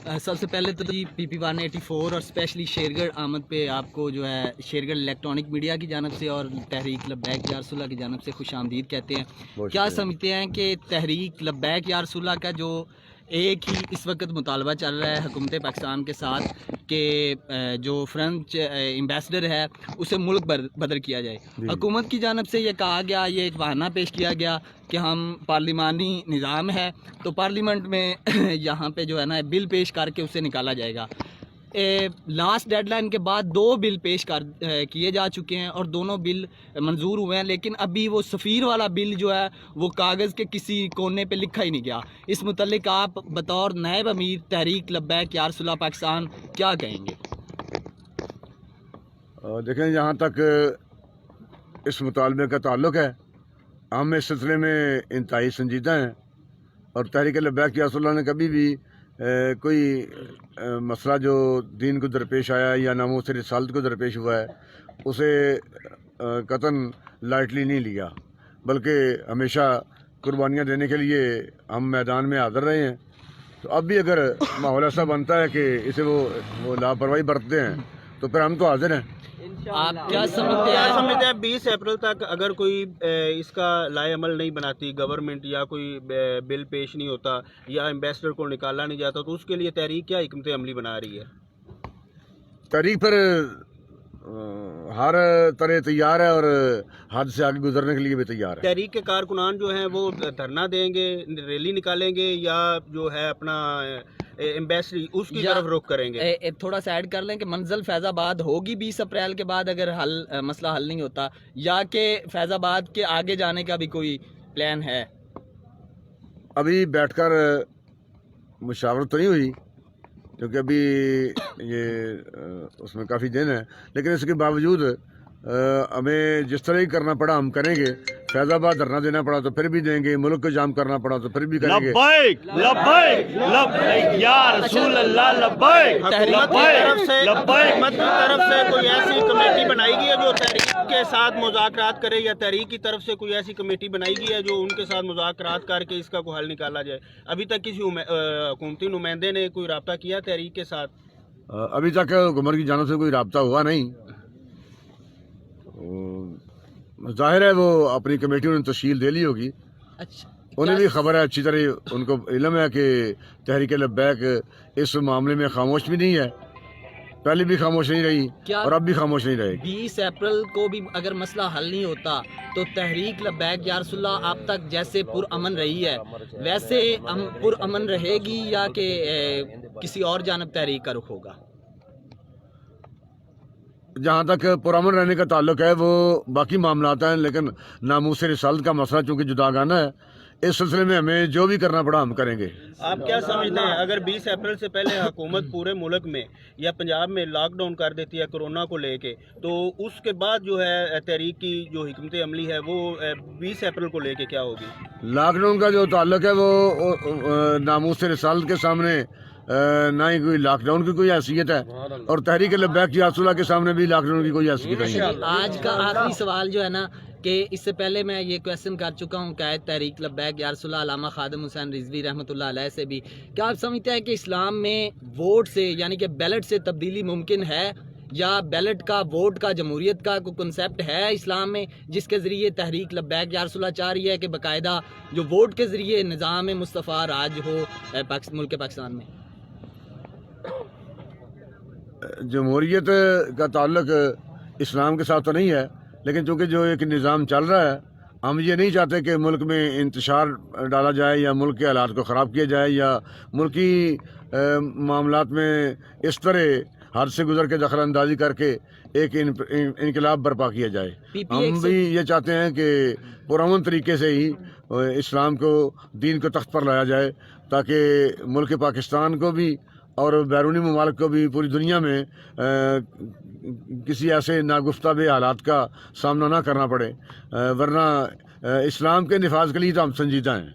سب سے پہلے تو جی PP184 اور اسپیشلی شیرگڑھ آمد پہ آپ کو جو ہے شیرگڑھ الیکٹرانک میڈیا کی جانب سے اور تحریک لبیک یا رسول اللہ کی جانب سے خوش آمدید کہتے ہیں۔ کیا سمجھتے ہیں کہ تحریک لبیک یا رسول اللہ کا جو ایک ہی اس وقت مطالبہ چل رہا ہے حکومت پاکستان کے ساتھ کہ جو فرنچ ایمبیسڈر ہے اسے ملک بدر کیا جائے، حکومت کی جانب سے یہ کہا گیا، یہ ایک بہانہ پیش کیا گیا کہ ہم پارلیمانی نظام ہے تو پارلیمنٹ میں یہاں پہ جو ہے نا بل پیش کر کے اسے نکالا جائے گا۔ لاسٹ ڈیڈ لائن کے بعد 2 بل پیش کیے جا چکے ہیں اور دونوں بل منظور ہوئے ہیں، لیکن ابھی وہ سفیر والا بل جو ہے وہ کاغذ کے کسی کونے پہ لکھا ہی نہیں گیا۔ اس متعلق آپ بطور نائب امیر تحریک لبیک یا رسول اللہ پاکستان کیا کہیں گے؟ دیکھیں، جہاں تک اس مطالبے کا تعلق ہے، ہم اس سلسلے میں انتہائی سنجیدہ ہیں، اور تحریک لبیک یا رسول اللہ نے کبھی بھی کوئی مسئلہ جو دین کو درپیش آیا یا ناموس رسالت کو درپیش ہوا ہے اسے قطعاً لائٹلی نہیں لیا، بلکہ ہمیشہ قربانیاں دینے کے لیے ہم میدان میں حاضر رہے ہیں۔ تو اب بھی اگر ماحول ایسا بنتا ہے کہ اسے وہ لاپرواہی برتتے ہیں تو پھر ہم تو حاضر ہیں۔ آپ کیا سمجھتے ہیں 20 اپریل تک اگر کوئی اس کا لائے عمل نہیں بناتی گورنمنٹ یا کوئی بل پیش نہیں ہوتا یا ایمبیسڈر کو نکالا نہیں جاتا تو اس کے لیے تحریک کیا حکمت عملی بنا رہی ہے؟ تحریک پر ہر طرح تیار ہے اور حد سے آگے گزرنے کے لیے بھی تیار ہے۔ تحریک کے کارکنان جو ہیں وہ دھرنا دیں گے، ریلی نکالیں گے یا جو ہے اپنا ایمبیسڈری اس کی طرف رخ کریں گے؟ تھوڑا سا ایڈ کر لیں کہ منزل فیض آباد ہوگی 20 اپریل کے بعد اگر مسئلہ حل نہیں ہوتا، یا کہ فیض آباد کے آگے جانے کا بھی کوئی پلان ہے؟ ابھی بیٹھ کر مشاورت تو نہیں ہوئی کیونکہ ابھی یہ اس میں کافی دن ہے، لیکن اس کے باوجود ہمیں جس طرح ہی کرنا پڑا ہم کریں گے۔ فیض آباد دھرنا دینا پڑا تو پھر بھی دیں گے، ملک کو جام کرنا پڑا تو پھر بھی کریں گے۔ لبیک لبیک لبیک یا رسول اللہ، لبیک حکومت کی طرف سے کوئی ایسی کمیٹی بنائی گئی ہے جو تحریک کے ساتھ مذاکرات کرے، یا تحریک کی طرف سے کوئی ایسی کمیٹی بنائی گئی ہے جو ان کے ساتھ مذاکرات کر کے اس کا کوئی حل نکالا جائے؟ ابھی تک کسی حکومتی نمائندے نے کوئی رابطہ کیا تحریک کے ساتھ؟ ابھی تک حکومت کی جانب سے کوئی رابطہ ہوا نہیں۔ ظاہر ہے وہ اپنی کمیٹیوں نے تشکیل دے لی ہوگی، انہیں بھی خبر ہے، اچھی طرح ان کو علم ہے کہ تحریک لبیک اس معاملے میں خاموش بھی نہیں ہے، پہلے بھی خاموش نہیں رہی اور اب بھی خاموش نہیں رہے گی۔ 20 اپریل کو بھی اگر مسئلہ حل نہیں ہوتا تو تحریک لبیک یا رسول اللہ اب تک جیسے پرامن رہی ہے ویسے پرامن رہے گی، یا کہ کسی اور جانب تحریک کا رخ ہوگا؟ جہاں تک پرامن رہنے کا تعلق ہے وہ باقی معاملات ہیں، لیکن ناموس رسالت کا مسئلہ چونکہ جداگانہ ہے، اس سلسلے میں ہمیں جو بھی کرنا پڑا ہم کریں گے۔ آپ کیا سمجھتے ہیں اگر 20 اپریل سے پہلے حکومت پورے ملک میں یا پنجاب میں لاک ڈاؤن کر دیتی ہے کورونا کو لے کے، تو اس کے بعد جو ہے تحریک کی جو حکمت عملی ہے وہ 20 اپریل کو لے کے کیا ہوگی؟ لاک ڈاؤن کا جو تعلق ہے وہ ناموس رسالت کے سامنے نہ ہی کوئی لاک ڈاؤن کی کوئی حیثیت ہے، اور تحریک لبیک یا رسول اللہ کے سامنے بھی لاک ڈاؤن کی کوئی حیثیت نہیں ہے۔ آج کا آخری سوال جو ہے نا کہ اس سے پہلے میں یہ کویسچن کر چکا ہوں قائد تحریک لبیک یا رسول اللہ علامہ خادم حسین رضوی رحمۃ اللہ علیہ سے بھی، کیا آپ سمجھتے ہیں کہ اسلام میں ووٹ سے یعنی کہ بیلٹ سے تبدیلی ممکن ہے، یا بیلٹ کا ووٹ کا جمہوریت کا کوئی کنسیپٹ ہے اسلام میں جس کے ذریعے تحریک لبیک یا رسول اللہ چاہ رہی ہے کہ باقاعدہ جو ووٹ کے ذریعے نظام مصطفیٰ راج ہو ملک پاکستان میں؟ جمہوریت کا تعلق اسلام کے ساتھ تو نہیں ہے، لیکن چونکہ جو ایک نظام چل رہا ہے، ہم یہ نہیں چاہتے کہ ملک میں انتشار ڈالا جائے یا ملک کے حالات کو خراب کیا جائے یا ملکی معاملات میں اس طرح حد سے گزر کے دخل اندازی کر کے ایک انقلاب برپا کیا جائے۔ ہم بھی یہ چاہتے ہیں کہ پرامن طریقے سے ہی اسلام کو، دین کو تخت پر لایا جائے تاکہ ملک پاکستان کو بھی اور بیرونی ممالک کو بھی، پوری دنیا میں کسی ایسے ناگفتہ بے حالات کا سامنا نہ کرنا پڑے، ورنہ اسلام کے نفاذ کے لیے تو ہم سنجیدہ ہیں۔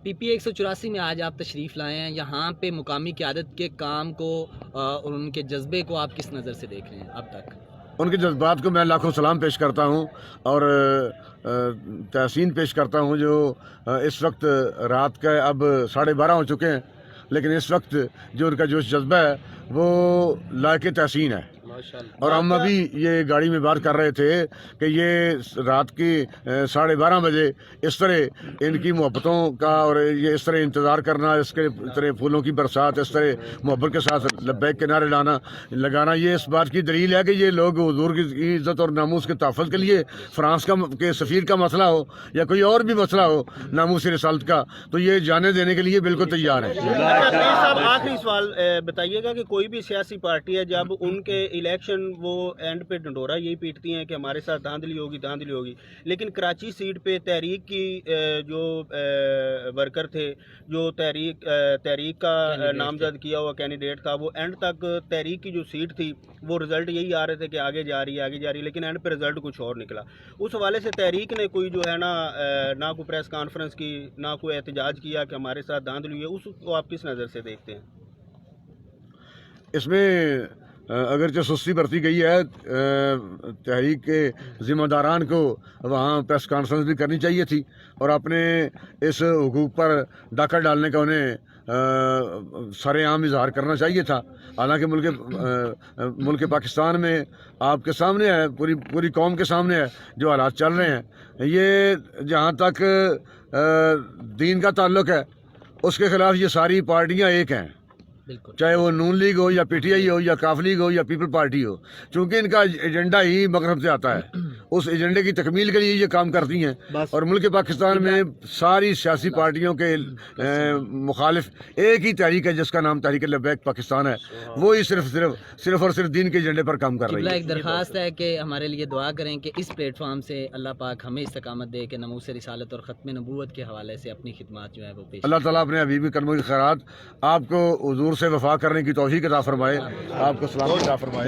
PP 184 میں آج آپ تشریف لائے ہیں، یہاں پہ مقامی قیادت کے کام کو اور ان کے جذبے کو آپ کس نظر سے دیکھ رہے ہیں اب تک؟ ان کے جذبات کو میں لاکھوں سلام پیش کرتا ہوں اور تحسین پیش کرتا ہوں، جو اس وقت رات کا اب 12:30 ہو چکے ہیں لیکن اس وقت جو ان کا جوش جذبہ ہے وہ لائق تحسین ہے. اور ہم ابھی یہ گاڑی میں بات کر رہے تھے کہ یہ رات کی 12:30 بجے اس طرح ان کی محبتوں کا اور یہ اس طرح انتظار کرنا، اس کے طرح پھولوں کی برسات، اس طرح محبت کے ساتھ لبیک کے نعرے لگانا، یہ اس بات کی دلیل ہے کہ یہ لوگ حضور کی عزت اور ناموس کے تحفظ کے لیے فرانس کے سفیر کا مسئلہ ہو یا کوئی اور بھی مسئلہ ہو ناموس رسالت کا، تو یہ جانے دینے کے لیے بالکل تیار ہے. صاحب آخری سوال بتائیے گا کہ کوئی بھی سیاسی پارٹی ہے جب ان کے الیکشن وہ اینڈ پہ ڈنڈورا یہی پیٹتی ہیں کہ ہمارے ساتھ دھاندلی ہوگی، لیکن کراچی سیٹ پہ تحریک کی جو ورکر تھے، جو تحریک کا نامزد کیا ہوا کینڈیڈیٹ تھا، وہ اینڈ تک تحریک کی جو سیٹ تھی وہ رزلٹ یہی آ رہے تھے کہ آگے جا رہی ہے، لیکن اینڈ پہ رزلٹ کچھ اور نکلا. اس حوالے سے تحریک نے کوئی جو ہے نہ کوئی پریس کانفرنس کی، نہ کوئی احتجاج کیا کہ ہمارے ساتھ دھاندلی ہوئی ہے، اس کو آپ کس نظر سے دیکھتے ہیں؟ اس میں اگرچہ سستی برتی گئی ہے، تحریک کے ذمہ داران کو وہاں پریس کانفرنس بھی کرنی چاہیے تھی اور اپنے اس حقوق پر ڈاکہ ڈالنے کا انہیں سر عام اظہار کرنا چاہیے تھا. حالانکہ ملک پاکستان میں آپ کے سامنے ہے، پوری قوم کے سامنے ہے جو حالات چل رہے ہیں. یہ جہاں تک دین کا تعلق ہے اس کے خلاف یہ ساری پارٹیاں ایک ہیں، چاہے وہ نون لیگ ہو یا پی ٹی آئی ہو یا کاف لیگ ہو یا پیپل پارٹی ہو، چونکہ ان کا ایجنڈا ہی مغرب سے آتا ہے. اس ایجنڈے کی تکمیل کے لیے یہ کام کرتی ہیں اور ملک پاکستان میں ساری سیاسی پارٹیوں کے مخالف ایک ہی تحریک ہے جس کا نام تحریک لبیک پاکستان ہے، وہی صرف اور صرف دین کے ایجنڈے پر کام کر رہی ہے. ایک درخواست ہے کہ ہمارے لیے دعا کریں کہ اس پلیٹ فارم سے اللہ پاک ہمیں استقامت دے کہ ناموس رسالت اور ختم نبوت کے حوالے سے اپنی خدمات جو ہے وہ پیش. اللہ تعالیٰ اپنے حبیبی کرموں کی خیرات آپ کو حضور سے وفا کرنے کی توفیق عطا فرمائے، آپ کو سلامت عطا فرمائے.